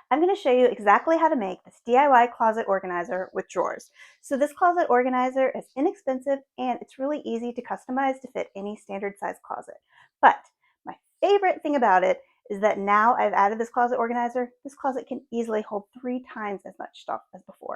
I'm going to show you exactly how to make this DIY closet organizer with drawers. So this closet organizer is inexpensive and it's really easy to customize to fit any standard size closet. But my favorite thing about it is that now I've added this closet organizer, this closet can easily hold 3 times as much stuff as before.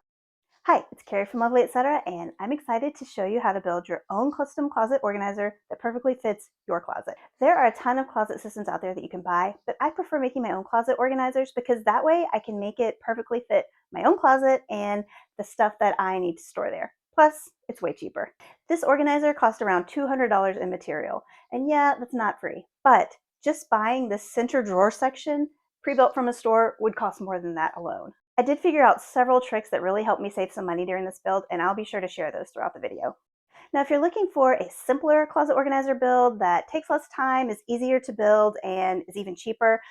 Hi, it's Carrie from Lovely Etc. and I'm excited to show you how to build your own custom closet organizer that perfectly fits your closet. There are a ton of closet systems out there that you can buy, but I prefer making my own closet organizers because that way I can make it perfectly fit my own closet and the stuff that I need to store there. Plus, it's way cheaper. This organizer cost around $200 in material, and yeah, that's not free, but just buying this center drawer section pre-built from a store would cost more than that alone. I did figure out several tricks that really helped me save some money during this build, and I'll be sure to share those throughout the video. Now, if you're looking for a simpler closet organizer build that takes less time, is easier to build, and is even cheaper,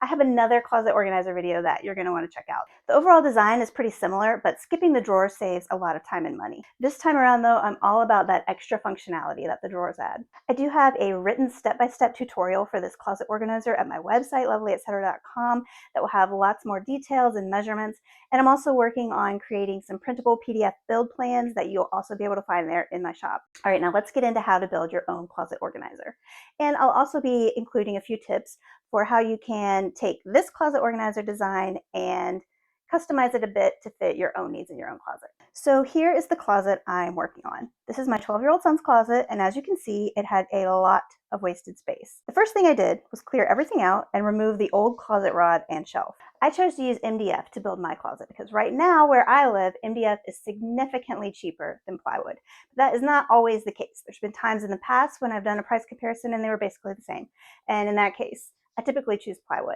I have another closet organizer video that you're going to want to check out. The overall design is pretty similar, but skipping the drawers saves a lot of time and money. This time around though, I'm all about that extra functionality that the drawers add. I do have a written step-by-step tutorial for this closet organizer at my website, lovelyetc.com, that will have lots more details and measurements. And I'm also working on creating some printable PDF build plans that you'll also be able to find there in my shop. All right, now let's get into how to build your own closet organizer. And I'll also be including a few tips for how you can take this closet organizer design and customize it a bit to fit your own needs in your own closet. So here is the closet I'm working on. This is my 12-year-old son's closet, and as you can see, it had a lot of wasted space. The first thing I did was clear everything out and remove the old closet rod and shelf. I chose to use MDF to build my closet because right now where I live, MDF is significantly cheaper than plywood. But that is not always the case. There's been times in the past when I've done a price comparison and they were basically the same. And in that case, I typically choose plywood.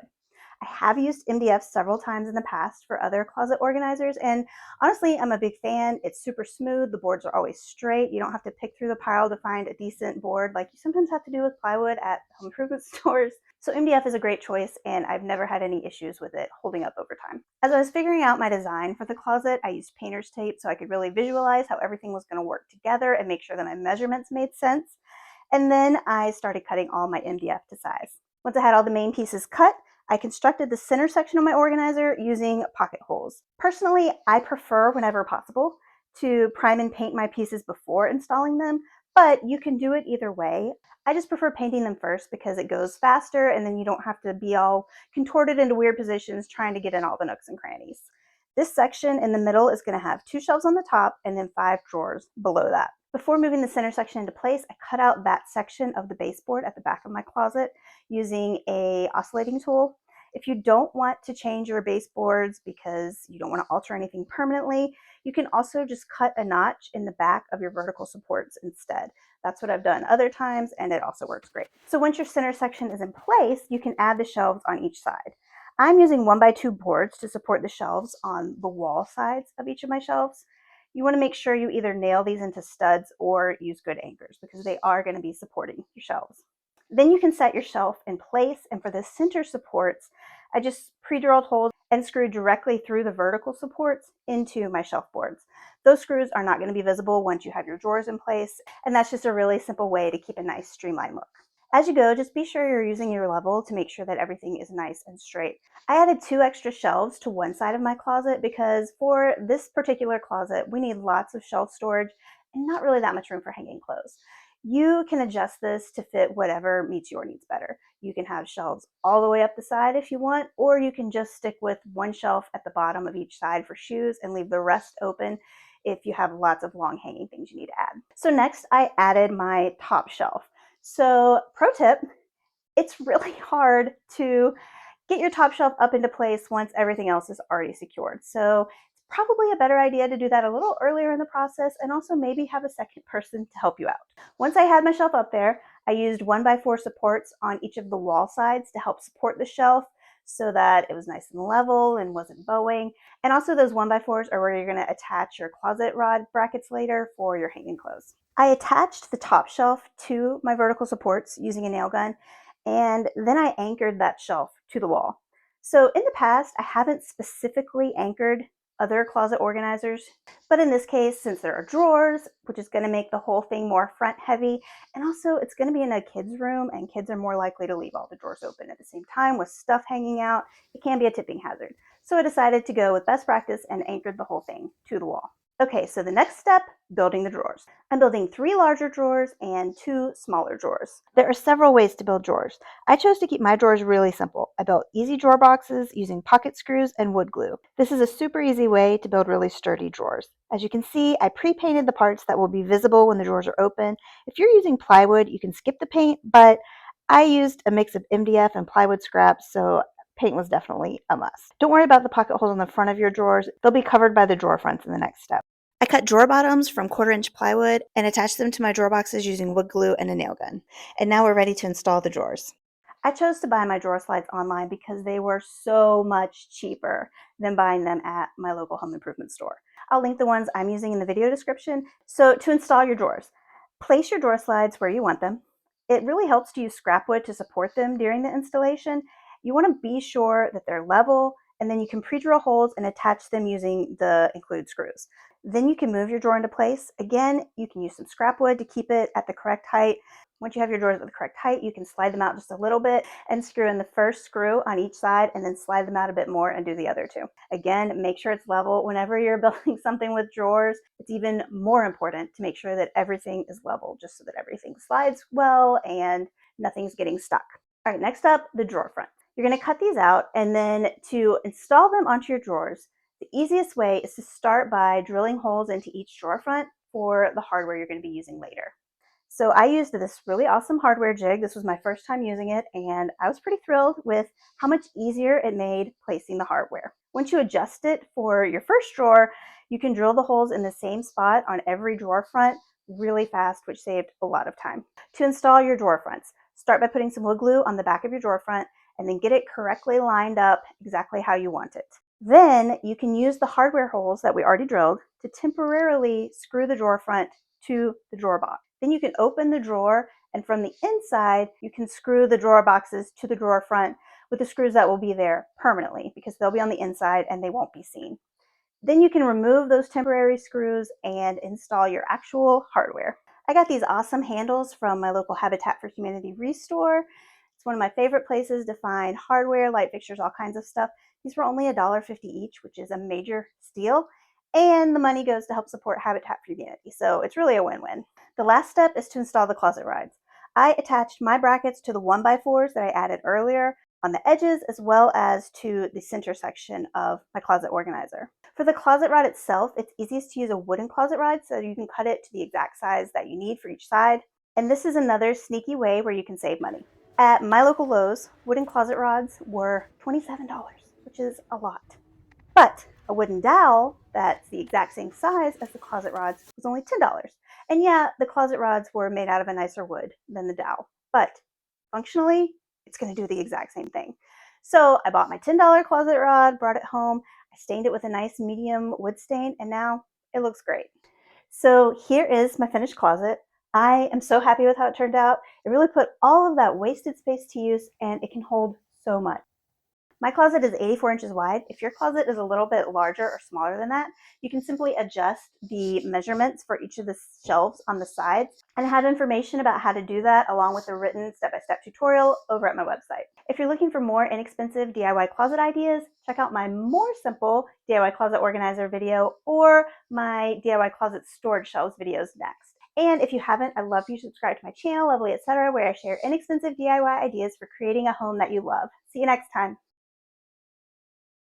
I have used MDF several times in the past for other closet organizers, and honestly, I'm a big fan. It's super smooth. The boards are always straight. You don't have to pick through the pile to find a decent board like you sometimes have to do with plywood at home improvement stores. So MDF is a great choice, and I've never had any issues with it holding up over time. As I was figuring out my design for the closet, I used painter's tape so I could really visualize how everything was going to work together and make sure that my measurements made sense. And then I started cutting all my MDF to size. Once I had all the main pieces cut, I constructed the center section of my organizer using pocket holes. Personally, I prefer, whenever possible, to prime and paint my pieces before installing them, but you can do it either way. I just prefer painting them first because it goes faster and then you don't have to be all contorted into weird positions trying to get in all the nooks and crannies. This section in the middle is going to have 2 shelves on the top and then 5 drawers below that. Before moving the center section into place, I cut out that section of the baseboard at the back of my closet using a oscillating tool. If you don't want to change your baseboards because you don't want to alter anything permanently, you can also just cut a notch in the back of your vertical supports instead. That's what I've done other times, and it also works great. So once your center section is in place, you can add the shelves on each side. I'm using 1x2 boards to support the shelves on the wall sides of each of my shelves. You want to make sure you either nail these into studs or use good anchors because they are going to be supporting your shelves. Then you can set your shelf in place, and for the center supports, I just pre-drilled holes and screwed directly through the vertical supports into my shelf boards. Those screws are not going to be visible once you have your drawers in place, and that's just a really simple way to keep a nice streamlined look. As you go, just be sure you're using your level to make sure that everything is nice and straight. I added 2 extra shelves to one side of my closet because for this particular closet, we need lots of shelf storage and not really that much room for hanging clothes. You can adjust this to fit whatever meets your needs better. You can have shelves all the way up the side if you want, or you can just stick with 1 shelf at the bottom of each side for shoes and leave the rest open if you have lots of long hanging things you need to add. So next I added my top shelf. So pro tip, it's really hard to get your top shelf up into place once everything else is already secured. So it's probably a better idea to do that a little earlier in the process and also maybe have a second person to help you out. Once I had my shelf up there, I used 1x4 supports on each of the wall sides to help support the shelf so that it was nice and level and wasn't bowing. And also those 1x4s are where you're going to attach your closet rod brackets later for your hanging clothes. I attached the top shelf to my vertical supports using a nail gun, and then I anchored that shelf to the wall. So in the past, I haven't specifically anchored other closet organizers. But in this case, since there are drawers, which is going to make the whole thing more front heavy, and also it's going to be in a kid's room, and kids are more likely to leave all the drawers open at the same time with stuff hanging out, it can be a tipping hazard. So I decided to go with best practice and anchored the whole thing to the wall. Okay, so the next step, building the drawers. I'm building 3 larger drawers and 2 smaller drawers. There are several ways to build drawers. I chose to keep my drawers really simple. I built easy drawer boxes using pocket screws and wood glue. This is a super easy way to build really sturdy drawers. As you can see, I pre-painted the parts that will be visible when the drawers are open. If you're using plywood, you can skip the paint, but I used a mix of MDF and plywood scraps, so paint was definitely a must. Don't worry about the pocket holes on the front of your drawers. They'll be covered by the drawer fronts in the next step. I cut drawer bottoms from 1/4-inch plywood and attached them to my drawer boxes using wood glue and a nail gun. And now we're ready to install the drawers. I chose to buy my drawer slides online because they were so much cheaper than buying them at my local home improvement store. I'll link the ones I'm using in the video description. So to install your drawers, place your drawer slides where you want them. It really helps to use scrap wood to support them during the installation. You want to be sure that they're level, and then you can pre-drill holes and attach them using the included screws. Then you can move your drawer into place. Again, you can use some scrap wood to keep it at the correct height. Once you have your drawers at the correct height, you can slide them out just a little bit and screw in the first screw on each side and then slide them out a bit more and do the other two. Again, make sure it's level. Whenever you're building something with drawers, it's even more important to make sure that everything is level just so that everything slides well and nothing's getting stuck. All right, next up, the drawer front. You're going to cut these out, and then to install them onto your drawers, the easiest way is to start by drilling holes into each drawer front for the hardware you're going to be using later. So I used this really awesome hardware jig. This was my first time using it, and I was pretty thrilled with how much easier it made placing the hardware. Once you adjust it for your first drawer, you can drill the holes in the same spot on every drawer front really fast, which saved a lot of time. To install your drawer fronts, start by putting some wood glue on the back of your drawer front and then get it correctly lined up exactly how you want it. Then you can use the hardware holes that we already drilled to temporarily screw the drawer front to the drawer box. Then you can open the drawer, and from the inside, you can screw the drawer boxes to the drawer front with the screws that will be there permanently because they'll be on the inside and they won't be seen. Then you can remove those temporary screws and install your actual hardware. I got these awesome handles from my local Habitat for Humanity Restore. It's one of my favorite places to find hardware, light fixtures, all kinds of stuff. These were only $1.50 each, which is a major steal. And the money goes to help support Habitat for Humanity, so it's really a win-win. The last step is to install the closet rides. I attached my brackets to the 1x4s that I added earlier on the edges as well as to the center section of my closet organizer. For the closet rod itself, it's easiest to use a wooden closet rod so you can cut it to the exact size that you need for each side. And this is another sneaky way where you can save money. At my local Lowe's, wooden closet rods were $27, which is a lot. But a wooden dowel that's the exact same size as the closet rods was only $10. And yeah, the closet rods were made out of a nicer wood than the dowel, but functionally, it's going to do the exact same thing. So I bought my $10 closet rod, brought it home, I stained it with a nice medium wood stain, and now it looks great. So here is my finished closet. I am so happy with how it turned out. It really put all of that wasted space to use, and it can hold so much. My closet is 84 inches wide. If your closet is a little bit larger or smaller than that, you can simply adjust the measurements for each of the shelves on the sides, and I have information about how to do that along with a written step-by-step tutorial over at my website. If you're looking for more inexpensive DIY closet ideas, check out my more simple DIY closet organizer video or my DIY closet storage shelves videos next. And if you haven't, I'd love for you to subscribe to my channel, Lovely Etc., where I share inexpensive DIY ideas for creating a home that you love. See you next time.